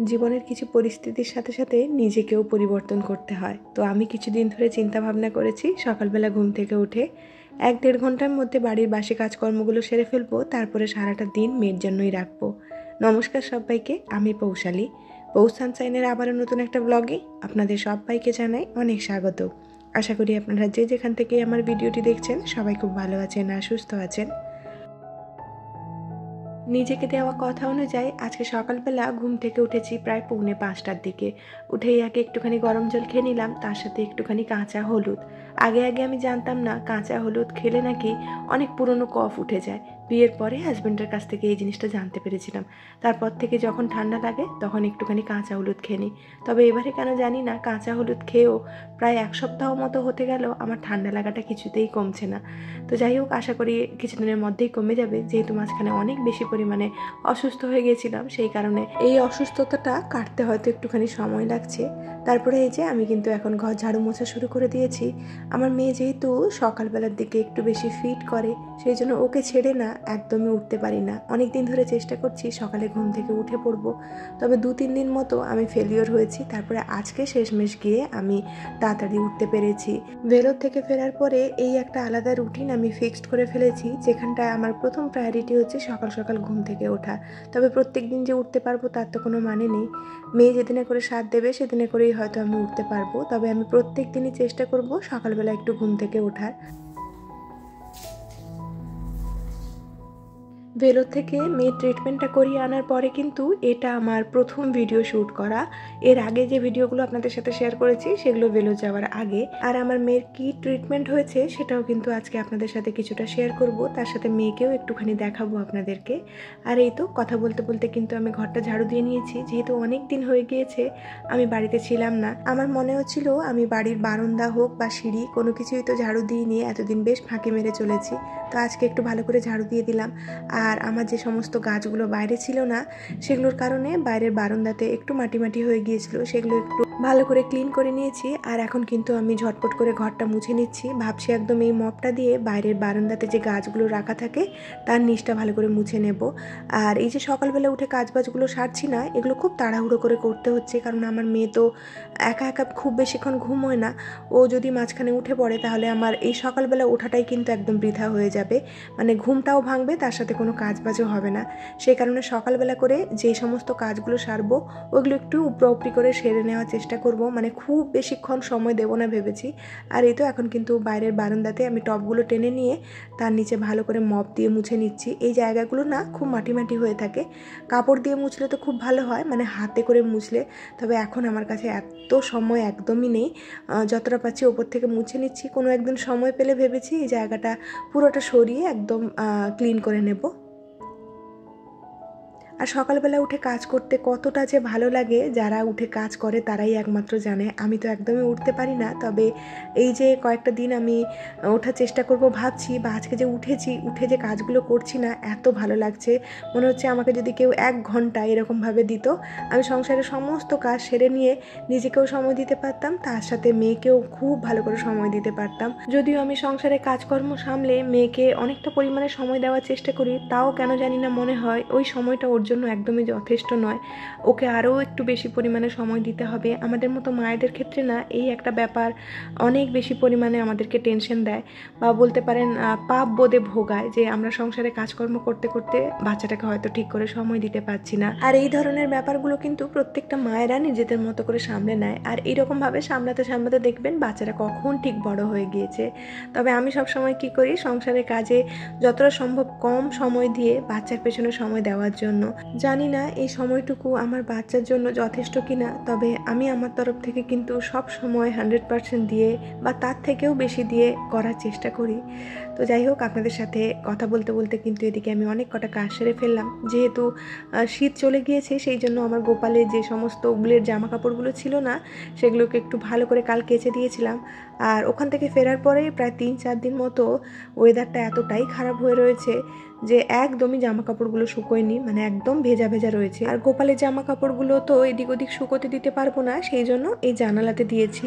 জীবনের কিছু পরিস্থিতির সাথে সাথে নিজেকেও পরিবর্তন করতে হয়। তো আমি কিছুদিন ধরে চিন্তা ভাবনা করেছি সকালবেলা ঘুম থেকে উঠে 1-1.5 ঘন্টার মধ্যে বাড়ির বাসি কাজকর্মগুলো সেরে ফেলবো, তারপরে সারাটা দিন মেয়ের জন্যই রাখবো। নমস্কার সবাইকে, আমি পৌশালী। পৌষ সানশাইনের আবারও নতুন একটা ব্লগে আপনাদের সবাইকে জানাই অনেক স্বাগত। আশা করি আপনারা যে যেখান থেকে আমার ভিডিওটি দেখছেন সবাই খুব ভালো আছেন আর সুস্থ আছেন। নিজেকে দেওয়া কথা অনুযায়ী আজকে সকালবেলা ঘুম থেকে উঠেছি প্রায় 4:45টার দিকে। উঠেই আগে একটুখানি গরম জল খেয়ে নিলাম, তার সাথে একটুখানি কাঁচা হলুদ। আগে আমি জানতাম না কাঁচা হলুদ খেলে নাকি অনেক পুরনো কফ উঠে যায়। বিয়ের পরে হাজব্যান্ডের কাছ থেকে এই জিনিসটা জানতে পেরেছিলাম। তারপর থেকে যখন ঠান্ডা লাগে তখন একটুখানি কাঁচা হলুদ খেয়ে নিই। তবে এবারে কেন জানি না কাঁচা হলুদ খেয়েও প্রায় 1 সপ্তাহ মতো হতে গেল আমার ঠান্ডা লাগাটা কিছুতেই কমছে না। তো যাই হোক, আশা করি কিছুদিনের মধ্যেই কমে যাবে, যেহেতু মাঝখানে অনেক বেশি পরিমাণে অসুস্থ হয়ে গেছিলাম। সেই কারণে এই অসুস্থতাটা কাটতে হয়তো একটুখানি সময় লাগছে। তারপরে এই যে আমি কিন্তু এখন ঘর ঝাড়ু মোছা শুরু করে দিয়েছি। আমার মেয়ে যেহেতু সকালবেলার দিকে একটু বেশি ফিট করে, সেই জন্য ওকে ছেড়ে না একদমই উঠতে পারি না। অনেক দিন ধরে চেষ্টা করছি সকালে ঘুম থেকে উঠে পড়বো, তবে 2-3 দিন মতো আমি ফেলিওর হয়েছি। তারপরে আজকে শেষমেশ গিয়ে আমি তাড়াতাড়ি উঠতে পেরেছি। ভেলোর থেকে ফেরার পরে এই একটা আলাদা রুটিন আমি ফিক্সড করে ফেলেছি, যেখানটায় আমার প্রথম প্রায়োরিটি হচ্ছে সকাল সকাল ঘুম থেকে ওঠা। তবে প্রত্যেক দিন যে উঠতে পারবো তার তো কোনো মানে নেই। মেয়ে যেদিনে করে সাথ দেবে সেদিনে করেই হয়তো আমি উঠতে পারবো। তবে আমি প্রত্যেক দিনই চেষ্টা করব সকালবেলা একটু ঘুম থেকে ওঠার। ভেলোর থেকে মেয়ের ট্রিটমেন্টটা করিয়ে আনার পরে কিন্তু এটা আমার প্রথম ভিডিও শ্যুট করা। এর আগে যে ভিডিওগুলো আপনাদের সাথে শেয়ার করেছি সেগুলো ভেলো যাওয়ার আগে। আর আমার মেয়ের কি ট্রিটমেন্ট হয়েছে সেটাও কিন্তু আজকে আপনাদের সাথে কিছুটা শেয়ার করব, তার সাথে মেয়েকেও একটুখানি দেখাবো আপনাদেরকে। আর এই তো কথা বলতে বলতে কিন্তু আমি ঘরটা ঝাড়ু দিয়ে নিয়েছি, যেহেতু অনেক দিন হয়ে গিয়েছে আমি বাড়িতে ছিলাম না। আমার মনে হচ্ছিল আমি বাড়ির বারান্দা হোক বা সিঁড়ি কোনো কিছুই তো ঝাড়ু দিয়ে নিয়ে এতদিন বেশ ফাঁকি মেরে চলেছি। তো আজকে একটু ভালো করে ঝাড়ু দিয়ে দিলাম। আর আমার যে সমস্ত গাছগুলো বাইরে ছিল না সেগুলোর কারণে বাইরের বারান্দাতে একটু মাটি মাটি হয়ে গিয়েছিল, সেগুলো একটু ভালো করে ক্লিন করে নিয়েছি। আর এখন কিন্তু আমি ঝটপট করে ঘরটা মুছে নিচ্ছি। ভাবছি একদম এই মপটা দিয়ে বাইরের বারান্দাতে যে গাছগুলো রাখা থাকে তার নিচটা ভালো করে মুছে নেব। আর এই যে সকালবেলা উঠে কাজবাজগুলো সারছি না, এগুলো খুব তাড়াহুড়ো করে করতে হচ্ছে, কারণ আমার মেয়ে তো একা একা খুব বেশিক্ষণ ঘুমোয় না। ও যদি মাঝখানে উঠে পড়ে তাহলে আমার এই সকালবেলা ওঠাটাই কিন্তু একদম বৃথা হয়ে যাবে, মানে ঘুমটাও ভাঙবে, তার সাথে কোনো কাজবাজও হবে না। সেই কারণে সকালবেলা করে যে সমস্ত কাজগুলো সারবো ওগুলো একটু উপরি করে সেরে নেওয়ার চেষ্টা করব, মানে খুব বেশিক্ষণ সময় দেবো না ভেবেছি। আর এই তো এখন কিন্তু বাইরের বারান্দাতে আমি টবগুলো টেনে নিয়ে তার নিচে ভালো করে মপ দিয়ে মুছে নিচ্ছি। এই জায়গাগুলো না খুব মাটি মাটি হয়ে থাকে, কাপড় দিয়ে মুছলে তো খুব ভালো হয়, মানে হাতে করে মুছলে। তবে এখন আমার কাছে এত সময় একদমই নেই, যতটা পাচ্ছি ওপর থেকে মুছে নিচ্ছি। কোনো একদিন সময় পেলে ভেবেছি এই জায়গাটা পুরোটা সরিয়ে একদম ক্লিন করে নেব। আর সকালবেলা উঠে কাজ করতে কতটা যে ভালো লাগে যারা উঠে কাজ করে তারাই একমাত্র জানে। আমি তো একদমই উঠতে পারি না। তবে এই যে কয়েকটা দিন আমি ওঠার চেষ্টা করব ভাবছি, বা আজকে যে উঠেছি, উঠে যে কাজগুলো করছি না এত ভালো লাগছে। মনে হচ্ছে আমাকে যদি কেউ 1 ঘন্টা এরকমভাবে দিত, আমি সংসারের সমস্ত কাজ সেরে নিয়ে নিজেকেও সময় দিতে পারতাম, তার সাথে মেয়েকেও খুব ভালো করে সময় দিতে পারতাম। যদিও আমি সংসারে কাজকর্ম সামলে মেয়েকে অনেকটা পরিমাণে সময় দেওয়ার চেষ্টা করি, তাও কেন জানি না মনে হয় ওই সময়টা ওর জন্য একদমই যথেষ্ট নয়। ওকে আরও একটু বেশি পরিমাণে সময় দিতে হবে। আমাদের মতো মায়েদের ক্ষেত্রে না এই একটা ব্যাপার অনেক বেশি পরিমাণে আমাদেরকে টেনশন দেয়, বা বলতে পারেন পাপ বোধে ভোগায়, যে আমরা সংসারে কাজকর্ম করতে করতে বাচ্চাটাকে হয়তো ঠিক করে সময় দিতে পারছি না। আর এই ধরনের ব্যাপারগুলো কিন্তু প্রত্যেকটা মায়েরা নিজেদের মতো করে সামলে নেয়, আর এইরকমভাবে সামলাতে সামলাতে দেখবেন বাচ্চারা কখন ঠিক বড় হয়ে গিয়েছে। তবে আমি সবসময় কী করি, সংসারের কাজে যতটা সম্ভব কম সময় দিয়ে বাচ্চার পেছনে সময় দেওয়ার জন্য। জানি না এই সময়টুকু আমার বাচ্চার জন্য যথেষ্ট কিনা, তবে আমি আমার তরফ থেকে কিন্তু সব সময় 100% দিয়ে বা তার থেকেও বেশি দিয়ে করার চেষ্টা করি। তো যাই হোক, আপনাদের সাথে কথা বলতে বলতে কিন্তু এদিকে আমি অনেক কটা কাজ সেরে ফেললাম। যেহেতু শীত চলে গিয়েছে সেই জন্য আমার গোপালের যে সমস্ত উলের জামা কাপড়গুলো ছিল না সেগুলোকে একটু ভালো করে কাল কেচে দিয়েছিলাম। আর ওখান থেকে ফেরার পরে প্রায় 3-4 দিন মতো ওয়েদারটা এতটাই খারাপ হয়ে রয়েছে যে একদমই জামা কাপড়গুলো শুকোয়নি, মানে একদম ভেজা ভেজা রয়েছে। আর গোপালের জামা কাপড়গুলো তো এদিক ওদিক শুকোতে দিতে পারবো না, সেই জন্য এই জানালাতে দিয়েছি।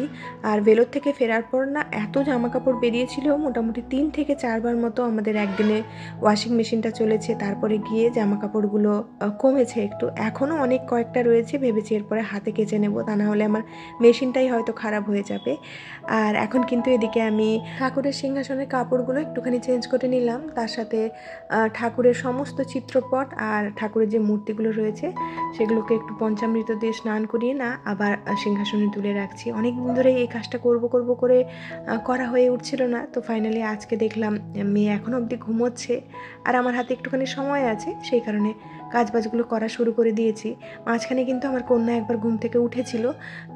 আর ভেলোর থেকে ফেরার পর না এত জামা কাপড় বেরিয়েছিল, মোটামুটি 3 থেকে 4বার মতো আমাদের একদিনে ওয়াশিং মেশিনটা চলেছে। তারপরে গিয়ে জামা কাপড়গুলো কমেছে একটু, এখনও অনেক কয়েকটা রয়েছে, ভেবেছি এরপরে হাতে কেচে নেব, তা না হলে আমার মেশিনটাই হয়তো খারাপ হয়ে যাবে। আর এখন কিন্তু এদিকে আমি ঠাকুরের সিংহাসনের কাপড়গুলো একটুখানি চেঞ্জ করে নিলাম, তার সাথে ঠাকুরের সমস্ত চিত্রপট আর ঠাকুরের যে মূর্তিগুলো রয়েছে সেগুলোকে একটু পঞ্চামৃত দিয়ে স্নান করিয়ে না আবার সিংহাসনে তুলে রাখছি। অনেক দিন ধরে এই কাজটা করব করে করা হয়ে উঠছিল না, তো ফাইনালি আজকে দেখলাম মেয়ে এখনও অবধি ঘুমোচ্ছে আর আমার হাতে একটুখানি সময় আছে, সেই কারণে কাজবাজগুলো করা শুরু করে দিয়েছি। মাঝখানে কিন্তু আমার কন্যা একবার ঘুম থেকে উঠেছিল,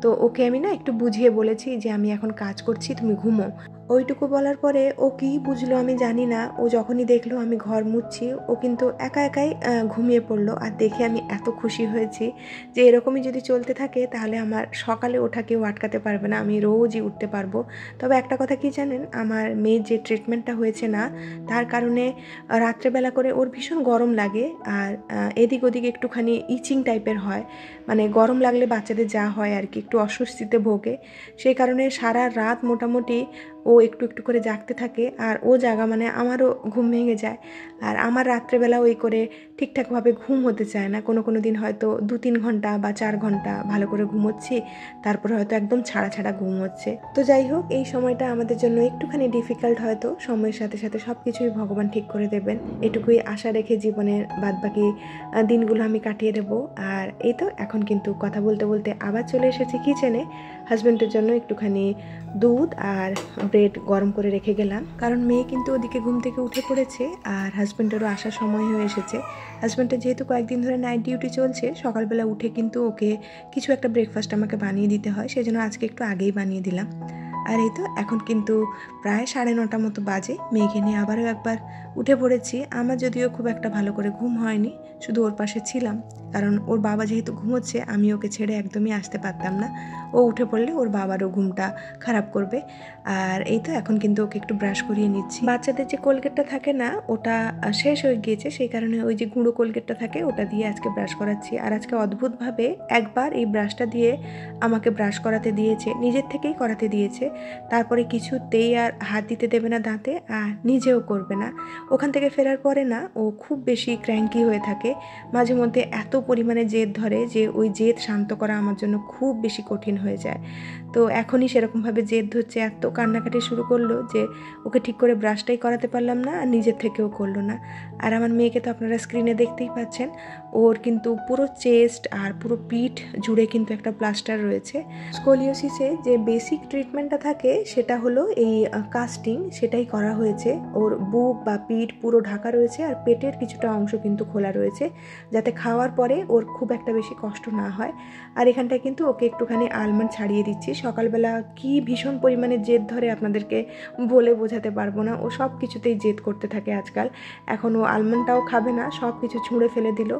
তো ওকে আমি না একটু বুঝিয়ে বলেছি যে আমি এখন কাজ করছি, তুমি ঘুমো। ওইটুকু বলার পরে ও কী বুঝলো আমি জানি না, ও যখনই দেখলো আমি ঘর মুছছি ও কিন্তু একা একাই ঘুমিয়ে পড়লো। আর দেখে আমি এত খুশি হয়েছি যে এরকমই যদি চলতে থাকে তাহলে আমার সকালে ওঠা কেউ আটকাতে পারবে না, আমি রোজই উঠতে পারবো। তবে একটা কথা কি জানেন, আমার মেয়ের যে ট্রিটমেন্টটা হয়েছে না, তার কারণে রাত্রেবেলা করে ওর ভীষণ গরম লাগে আর এদিক ওদিক একটুখানি ইচিং টাইপের হয়, মানে গরম লাগলে বাচ্চাদের যা হয় আর কি, একটু অস্বস্তিতে ভোগে। সেই কারণে সারা রাত মোটামুটি ও একটু একটু করে জাগতে থাকে, আর ও জাগা মানে আমারও ঘুম ভেঙে যায়। আর আমার রাত্রেবেলা ওই করে ঠিকঠাকভাবে ঘুম হতে চায় না, কোনো দিন হয়তো 2-3 ঘন্টা বা 4 ঘন্টা ভালো করে ঘুমোচ্ছি, তারপরে হয়তো একদম ছাড়া ঘুম হচ্ছে। তো যাই হোক, এই সময়টা আমাদের জন্য একটুখানি ডিফিকাল্ট, হয়তো সময়ের সাথে সাথে সব কিছুই ভগবান ঠিক করে দেবেন, এটুকুই আশা রেখে জীবনের বাদবাকি দিনগুলো আমি কাটিয়ে দেবো। আর এই তো এখন কিন্তু কথা বলতে বলতে আবার চলে এসেছি কিচেনে। হাজব্যান্ডের জন্য একটুখানি দুধ আর ব্রেড গরম করে রেখে গেলাম, কারণ মেয়ে কিন্তু ওদিকে ঘুম থেকে উঠে পড়েছে আর হাজব্যান্ডেরও আসার সময় হয়ে এসেছে। হাজব্যান্ডের যেহেতু কয়েকদিন ধরে নাইট ডিউটি চলছে, সকালবেলা উঠে কিন্তু ওকে কিছু একটা ব্রেকফাস্ট আমাকে বানিয়ে দিতে হয়, সেজন্য আজকে একটু আগেই বানিয়ে দিলাম। আর এই তো এখন কিন্তু প্রায় 9:30 মতো বাজে, মেয়েকে নিয়ে আবারও একবার উঠে পড়েছি। আমার যদিও খুব একটা ভালো করে ঘুম হয়নি, শুধু ওর পাশে ছিলাম, কারণ ওর বাবা যেহেতু ঘুমোচ্ছে আমি ওকে ছেড়ে একদমই আসতে পারতাম না, ও উঠে পড়লে ওর বাবারও ঘুমটা খারাপ করবে। আর এই তো এখন কিন্তু ওকে একটু ব্রাশ করিয়ে নিচ্ছি। বাচ্চাদের যে কোলগেটটা থাকে না, ওটা শেষ হয়ে গিয়েছে, সেই কারণে ওই যে গুঁড়ো কোলগেটটা থাকে ওটা দিয়ে আজকে ব্রাশ করাচ্ছি। আর আজকে অদ্ভুতভাবে একবার এই ব্রাশটা দিয়ে আমাকে ব্রাশ করাতে দিয়েছে, নিজের থেকেই করাতে দিয়েছে, তারপরে কিছুতেই আর হাত দিতে দেবে না দাঁতে আর নিজেও করবে না। ওখান থেকে ফেরার পরে না ও খুব বেশি ক্র্যাঙ্কি হয়ে থাকে, মাঝে মধ্যে এত পরিমাণে জেদ ধরে যে ওই জেদ শান্ত করা আমার জন্য খুব বেশি কঠিন হয়ে যায়। তো এখনই সেরকমভাবে জেদ ধরছে, এত কান্নাকাটি শুরু করলো যে ওকে ঠিক করে ব্রাশটাই করাতে পারলাম না আর নিজের থেকেও করলো না। আর আমার মেয়েকে তো আপনারা স্ক্রিনে দেখতেই পাচ্ছেন, ওর কিন্তু পুরো চেস্ট আর পুরো পিঠ জুড়ে কিন্তু একটা প্লাস্টার রয়েছে। স্কোলিওসিসে যে বেসিক ট্রিটমেন্টটা থাকে সেটা হলো এই কাস্টিং, সেটাই করা হয়েছে। ওর বুক বা পিঠ পুরো ঢাকা রয়েছে আর পেটের কিছুটা অংশ কিন্তু খোলা রয়েছে, যাতে খাওয়ার পরে ওর খুব একটা বেশি কষ্ট না হয়। আর এখানটায় কিন্তু ওকে একটুখানি আলমন্ড ছাড়িয়ে দিচ্ছি। সকালবেলা কি ভীষণ পরিমাণে জেদ ধরে আপনাদেরকে বলে বোঝাতে পারবো না, ও সব কিছুতেই জেদ করতে থাকে আজকাল। এখন ও আলমন্ডটাও খাবে না, সব কিছু ছুঁড়ে ফেলে দিল,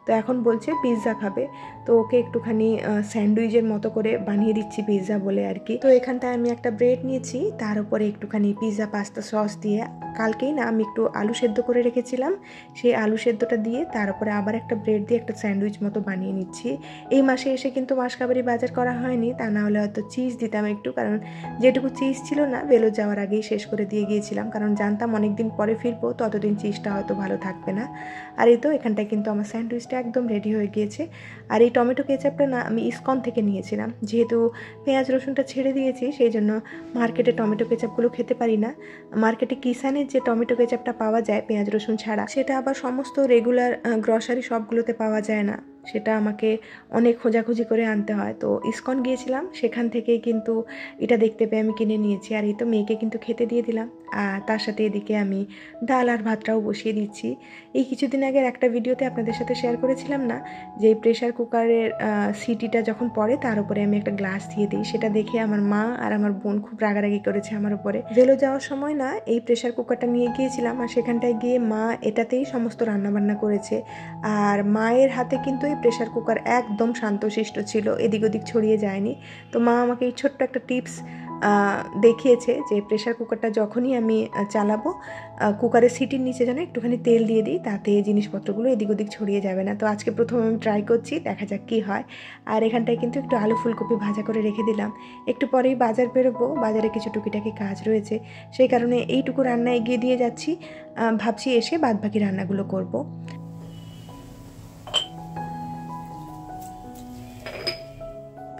তো এখন বলছে পিৎজা খাবে। তো ওকে একটুখানি স্যান্ডউইচের মতো করে বানিয়ে দিচ্ছি পিৎজা বলে আর কি। তো এখানটায় আমি একটা ব্রেড নিয়েছি, তার উপরে একটুখানি পিৎজা পাস্তা সস দিয়ে, কালকেই না আমি একটু আলু সেদ্ধ করে রেখেছিলাম, সেই আলু সেদ্ধটা দিয়ে তার উপরে আবার একটা ব্রেড দিয়ে একটা স্যান্ডউইচ মতো বানিয়ে নিচ্ছি। এই মাসে এসে কিন্তু মাসকাবারি বাজার করা হয়নি, তা না হলে হয়তো চিজ দিতাম একটু, কারণ যেটুকু চিজ ছিল না বেলো যাওয়ার আগেই শেষ করে দিয়ে গিয়েছিলাম, কারণ জানতাম অনেকদিন পরে ফিরবো, ততদিন চিজটা হয়তো ভালো থাকবে না। আর এই তো এখানটায় কিন্তু আমার স্যান্ডউইচটা একদম রেডি হয়ে গিয়েছে। আর এই টমেটো কেচাপটা না আমি ইসকন থেকে নিয়েছিলাম, যেহেতু পেঁয়াজ রসুনটা ছেড়ে দিয়েছি সেই জন্য মার্কেটে টমেটো কেচাপগুলো খেতে পারি না। মার্কেটে কিষানের যে টমেটো কেচাপটা পাওয়া যায় পেঁয়াজ রসুন ছাড়া, সেটা আবার সমস্ত রেগুলার গ্রসারি শপগুলোতে পাওয়া যায় না, সেটা আমাকে অনেক খোঁজাখুঁজি করে আনতে হয়। তো ইসকন গিয়েছিলাম, সেখান থেকেই কিন্তু এটা দেখতে পেয়ে আমি কিনে নিয়েছি। আর এই তো মেয়েকে কিন্তু খেতে দিয়ে দিলাম, আর তার সাথে এদিকে আমি ডাল আর ভাতটাও বসিয়ে দিচ্ছি। এই কিছুদিন আগের একটা ভিডিওতে আপনাদের সাথে শেয়ার করেছিলাম না, যে প্রেশার কুকারের সিটিটা যখন পড়ে তার উপরে আমি একটা গ্লাস দিয়ে দিই, সেটা দেখে আমার মা আর আমার বোন খুব রাগারাগি করেছে আমার উপরে। ভেলো যাওয়ার সময় না এই প্রেশার কুকারটা নিয়ে গিয়েছিলাম, আর সেখানটায় গিয়ে মা এটাতেই সমস্ত রান্নাবান্না করেছে। আর মায়ের হাতে কিন্তু এই প্রেশার কুকার একদম শান্তশিষ্ট ছিল, এদিক ওদিক ছড়িয়ে যায়নি। তো মা আমাকে এই ছোট্ট একটা টিপস দেখিয়েছে যে প্রেশার কুকারটা যখনই আমি চালাবো কুকারের সিটির নিচে যেন একটুখানি তেল দিয়ে দিই, তাতে জিনিসপত্রগুলো এদিক ওদিক ছড়িয়ে যাবে না। তো আজকে প্রথম আমি ট্রাই করছি, দেখা যাক কী হয়। আর এখানটায় কিন্তু একটু আলু ফুলকপি ভাজা করে রেখে দিলাম। একটু পরেই বাজার বেরোবো, বাজারে কিছু টুকিটাকি কাজ রয়েছে, সেই কারণে এইটুকু রান্না এগিয়ে দিয়ে যাচ্ছি। ভাবছি এসে বাদবাকি রান্নাগুলো করব।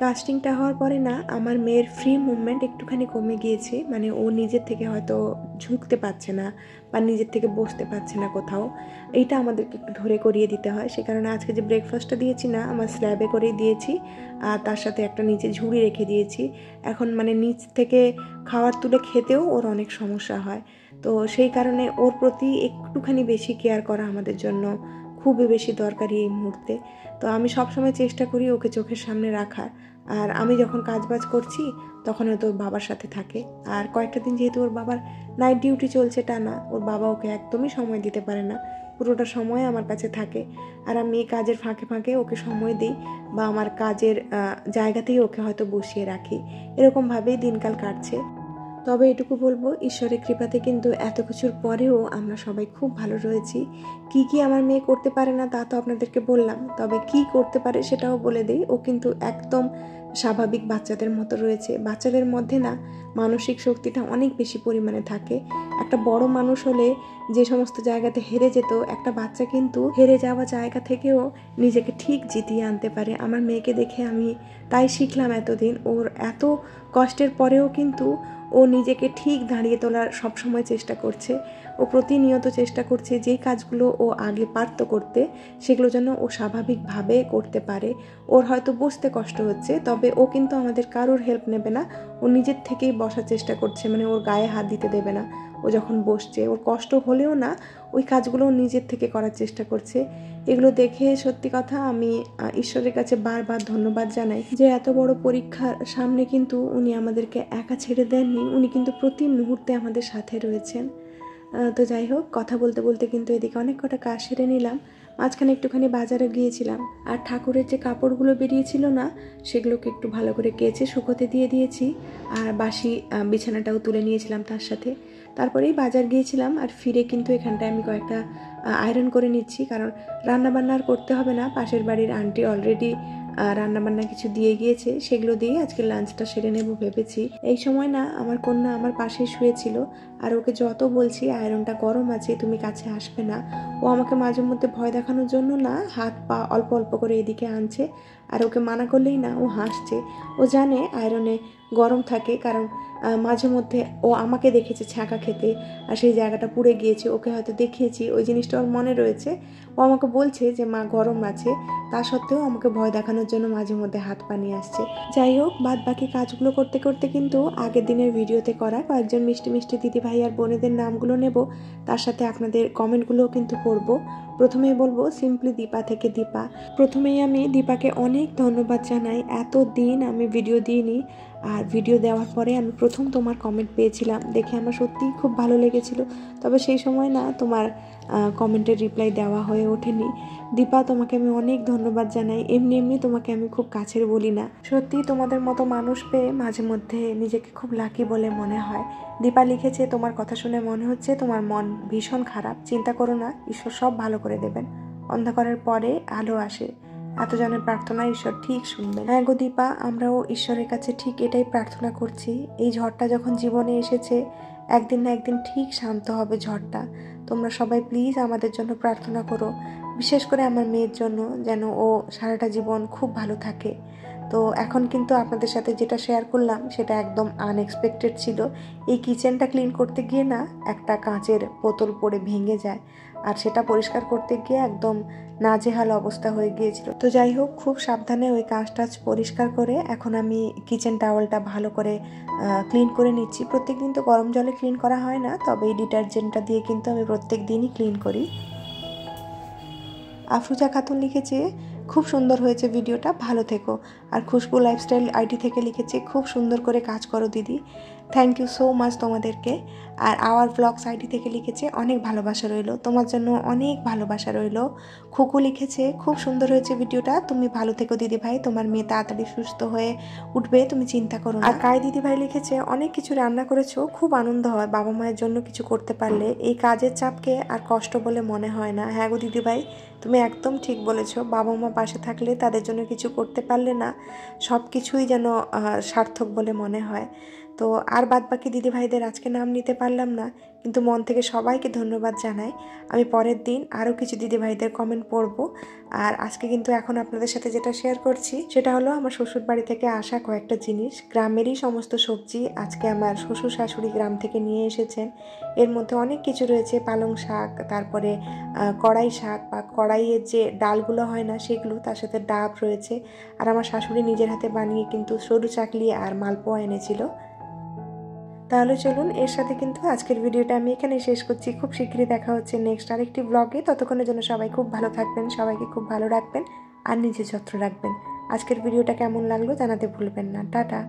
কাস্টিংটা হওয়ার পরে না আমার মেয়ের ফ্রি মুভমেন্ট একটুখানি কমে গিয়েছে, মানে ও নিজের থেকে হয়তো ঝুঁকতে পারছে না বা নিজের থেকে বসতে পারছে না কোথাও, এইটা আমাদেরকে একটু ধরে করিয়ে দিতে হয়। সে কারণে আজকে যে ব্রেকফাস্টটা দিয়েছি না, আমার স্ল্যাবে করেই দিয়েছি, আর তার সাথে একটা নিচে ঝুড়ি রেখে দিয়েছি। এখন মানে নিচ থেকে খাবার তুলে খেতেও ওর অনেক সমস্যা হয়, তো সেই কারণে ওর প্রতি একটুখানি বেশি কেয়ার করা আমাদের জন্য খুবই বেশি দরকারি এই মুহূর্তে। তো আমি সবসময় চেষ্টা করি ওকে চোখের সামনে রাখার, আর আমি যখন কাজবাজ করছি তখন হয়তো ওর বাবার সাথে থাকে। আর কয়েকটা দিন যেহেতু ওর বাবার নাইট ডিউটি চলছে টানা, ওর বাবা ওকে একদমই সময় দিতে পারে না, পুরোটা সময় আমার কাছে থাকে। আর আমি কাজের ফাঁকে ফাঁকে ওকে সময় দিই বা আমার কাজের জায়গাতেই ওকে হয়তো বসিয়ে রাখি, এরকমভাবেই দিনকাল কাটছে। তবে এটুকু বলবো, ঈশ্বরের কৃপাতে কিন্তু এত কিছুর পরেও আমরা সবাই খুব ভালো রয়েছি। কি আমার মেয়ে করতে পারে না তা তো আপনাদেরকে বললাম, তবে কি করতে পারে সেটাও বলে দেই। ও কিন্তু একদম স্বাভাবিক বাচ্চাদের মতো রয়েছে। বাচ্চাদের মধ্যে না মানসিক শক্তিটা অনেক বেশি পরিমাণে থাকে। একটা বড় মানুষ হলে যে সমস্ত জায়গাতে হেরে যেত, একটা বাচ্চা কিন্তু হেরে যাওয়া জায়গা থেকেও নিজেকে ঠিক জিতিয়ে আনতে পারে। আমার মেয়েকে দেখে আমি তাই শিখলাম এতদিন, ওর এত কষ্টের পরেও কিন্তু ও নিজেকে ঠিক দাঁড়িয়ে তোলার সবসময় চেষ্টা করছে। ও প্রতিনিয়ত চেষ্টা করছে যেই কাজগুলো ও আগে পারত করতে, সেগুলো যেন ও স্বাভাবিকভাবে করতে পারে। ওর হয়তো বসতে কষ্ট হচ্ছে, তবে ও কিন্তু আমাদের কারোর হেল্প নেবে না, ও নিজের থেকেই বসার চেষ্টা করছে, মানে ওর গায়ে হাত দিতে দেবে না। ও যখন বসছে ওর কষ্ট হলেও না ওই কাজগুলো নিজের থেকে করার চেষ্টা করছে। এগুলো দেখে সত্যি কথা আমি ঈশ্বরের কাছে বারবার ধন্যবাদ জানাই যে এত বড় পরীক্ষার সামনে কিন্তু উনি আমাদেরকে একা ছেড়ে দেননি, উনি কিন্তু প্রতি মুহূর্তে আমাদের সাথে রয়েছেন। তো যাই হোক, কথা বলতে বলতে কিন্তু এদিকে অনেক কটা কাজ সেরে নিলাম। মাঝখানে একটুখানি বাজারে গিয়েছিলাম, আর ঠাকুরের যে কাপড়গুলো বেরিয়েছিল না সেগুলোকে একটু ভালো করে কেচে শুকোতে দিয়ে দিয়েছি, আর বাসি বিছানাটাও তুলে নিয়েছিলাম তার সাথে। তারপরেই বাজার গিয়েছিলাম, আর ফিরে কিন্তু এখানটায় আমি কয়েকটা আয়রন করে নিচ্ছি, কারণ রান্নাবান্না আর করতে হবে না। পাশের বাড়ির আন্টি অলরেডি রান্নাবান্না কিছু দিয়ে গিয়েছে, সেগুলো দিয়ে আজকে লাঞ্চটা সেরে নেব ভেবেছি। এই সময় না আমার কন্যা আমার পাশেই শুয়েছিল, আর ওকে যত বলছি আয়রনটা গরম আছে, তুমি কাছে আসবে না, ও আমাকে মাঝে মধ্যে ভয় দেখানোর জন্য না হাত পা অল্প অল্প করে এদিকে আনছে, আর ওকে মানা করলেই না ও হাসছে। ও জানে আয়রনে গরম থাকে, কারণ মাঝে মধ্যে ও আমাকে দেখেছে ছ্যাঁকা খেতে, আর সেই জায়গাটা পুড়ে গিয়েছে, ওকে হয়তো দেখিয়েছি, ওই জিনিসটা ওর মনে রয়েছে। ও আমাকে বলছে যে মা গরম আছে, তা সত্ত্বেও আমাকে ভয় দেখানোর জন্য মাঝে মধ্যে হাত পা নিয়ে আসছে। যাই হোক, বাদ বাকি কাজগুলো করতে করতে কিন্তু আগের দিনের ভিডিওতে করা কয়েকজন মিষ্টি মিষ্টি দিদি ভাই আর বোনেদের নামগুলো নেব, তার সাথে আপনাদের কমেন্টগুলোও কিন্তু পড়ব। প্রথমেই বলবো সিম্পলি দীপা থেকে দীপা। প্রথমেই আমি দীপাকে অনেক ধন্যবাদ জানাই, এত দিন আমি ভিডিও দিইনি, আর ভিডিও দেওয়ার পরে আমি প্রথম তোমার কমেন্ট পেয়েছিলাম, দেখে আমার সত্যিই খুব ভালো লেগেছিল। তবে সেই সময় না তোমার কমেন্টের রিপ্লাই দেওয়া হয়ে ওঠেনি। দীপা, তোমাকে আমি অনেক ধন্যবাদ জানাই। এমনি এমনি তোমাকে আমি খুব কাছের বলি না, সত্যি তোমাদের মতো মানুষ পেয়ে মাঝে মধ্যে নিজেকে খুব লাকি বলে মনে হয়। দীপা লিখেছে, তোমার কথা শুনে মনে হচ্ছে তোমার মন ভীষণ খারাপ, চিন্তা করো না, ঈশ্বর সব ভালো করে দেবেন, অন্ধকারের পরে আলো আসে, এতজনের প্রার্থনা ঈশ্বর ঠিক শুনবেন। হ্যাঁ গো দীপা, আমরাও ঈশ্বরের কাছে ঠিক এটাই প্রার্থনা করছি। এই ঝড়টা যখন জীবনে এসেছে, একদিন না একদিন ঠিক শান্ত হবে ঝড়টা। তোমরা সবাই প্লিজ আমাদের জন্য প্রার্থনা করো, বিশেষ করে আমার মেয়ের জন্য, যেন ও সারাটা জীবন খুব ভালো থাকে। তো এখন কিন্তু আপনাদের সাথে যেটা শেয়ার করলাম সেটা একদম আনএক্সপেক্টেড ছিল। এই কিচেনটা ক্লিন করতে গিয়ে না একটা কাঁচের বোতল পড়ে ভেঙে যায়, আর সেটা পরিষ্কার করতে গিয়ে একদম নাজেহাল অবস্থা হয়ে গিয়েছিল। তো যাই হোক, খুব সাবধানে ওই কাঁচ টাচ পরিষ্কার করে এখন আমি কিচেন টাওয়েলটা ভালো করে ক্লিন করে নিচ্ছি। প্রত্যেক দিন তো গরম জলে ক্লিন করা হয় না, তবে এই ডিটারজেন্টটা দিয়ে কিন্তু আমি প্রত্যেক দিনই ক্লিন করি। আফরুজা খাতুন লিখেছে, খুব সুন্দর হয়েছে ভিডিওটা, ভালো থেকো। আর খুশবু লাইফস্টাইল আইডি থেকে লিখেছে, খুব সুন্দর করে কাজ করো দিদি। থ্যাংক ইউ সো মাচ তোমাদেরকে। আর আওয়ার ব্লগস আইডি থেকে লিখেছে অনেক ভালোবাসা রইলো, তোমার জন্য অনেক ভালোবাসা রইলো। খুকু লিখেছে খুব সুন্দর হয়েছে ভিডিওটা, তুমি ভালো থেকো দিদি ভাই, তোমার মেয়ে তাড়াতাড়ি সুস্থ হয়ে উঠবে, তুমি চিন্তা করো না। আর কাই দিদি ভাই লিখেছে অনেক কিছু রান্না করেছো, খুব আনন্দ হয় বাবা মায়ের জন্য কিছু করতে পারলে, এই কাজের চাপকে আর কষ্ট বলে মনে হয় না। হ্যাঁ গো দিদি ভাই, তুমি একদম ঠিক বলেছো, বাবা মা পাশে থাকলে তাদের জন্য কিছু করতে পারলে না সব কিছুই যেন সার্থক বলে মনে হয়। তো আর বাদ বাকি দিদিভাইদের আজকে নাম নিতে পারলাম না, কিন্তু মন থেকে সবাইকে ধন্যবাদ জানাই। আমি পরের দিন আরও কিছু দিদিভাইদের কমেন্ট পড়ব। আর আজকে কিন্তু এখন আপনাদের সাথে যেটা শেয়ার করছি সেটা হলো আমার শ্বশুর বাড়ি থেকে আসা কয়েকটা জিনিস, গ্রামেরই সমস্ত সবজি আজকে আমার শ্বশুর শাশুড়ি গ্রাম থেকে নিয়ে এসেছেন। এর মধ্যে অনেক কিছু রয়েছে, পালং শাক, তারপরে কড়াই শাক বা কড়াইয়ের যে ডালগুলো হয় না সেগুলো, তার সাথে ডাব রয়েছে। আর আমার শাশুড়ি নিজের হাতে বানিয়ে কিন্তু সরু চাকলি আর মালপোয়া এনেছিল। তাহলে চলুন, এর সাথে কিন্তু আজকের ভিডিওটা আমি এখানে শেষ করছি। খুব শীঘ্রই দেখা হচ্ছে নেক্সট আরেকটি ব্লগে। ততক্ষণের জন্য সবাই খুব ভালো থাকবেন, সবাইকে খুব ভালো রাখবেন আর নিজের যত্ন রাখবেন। আজকের ভিডিওটা কেমন লাগলো জানাতে ভুলবেন না। টাটা।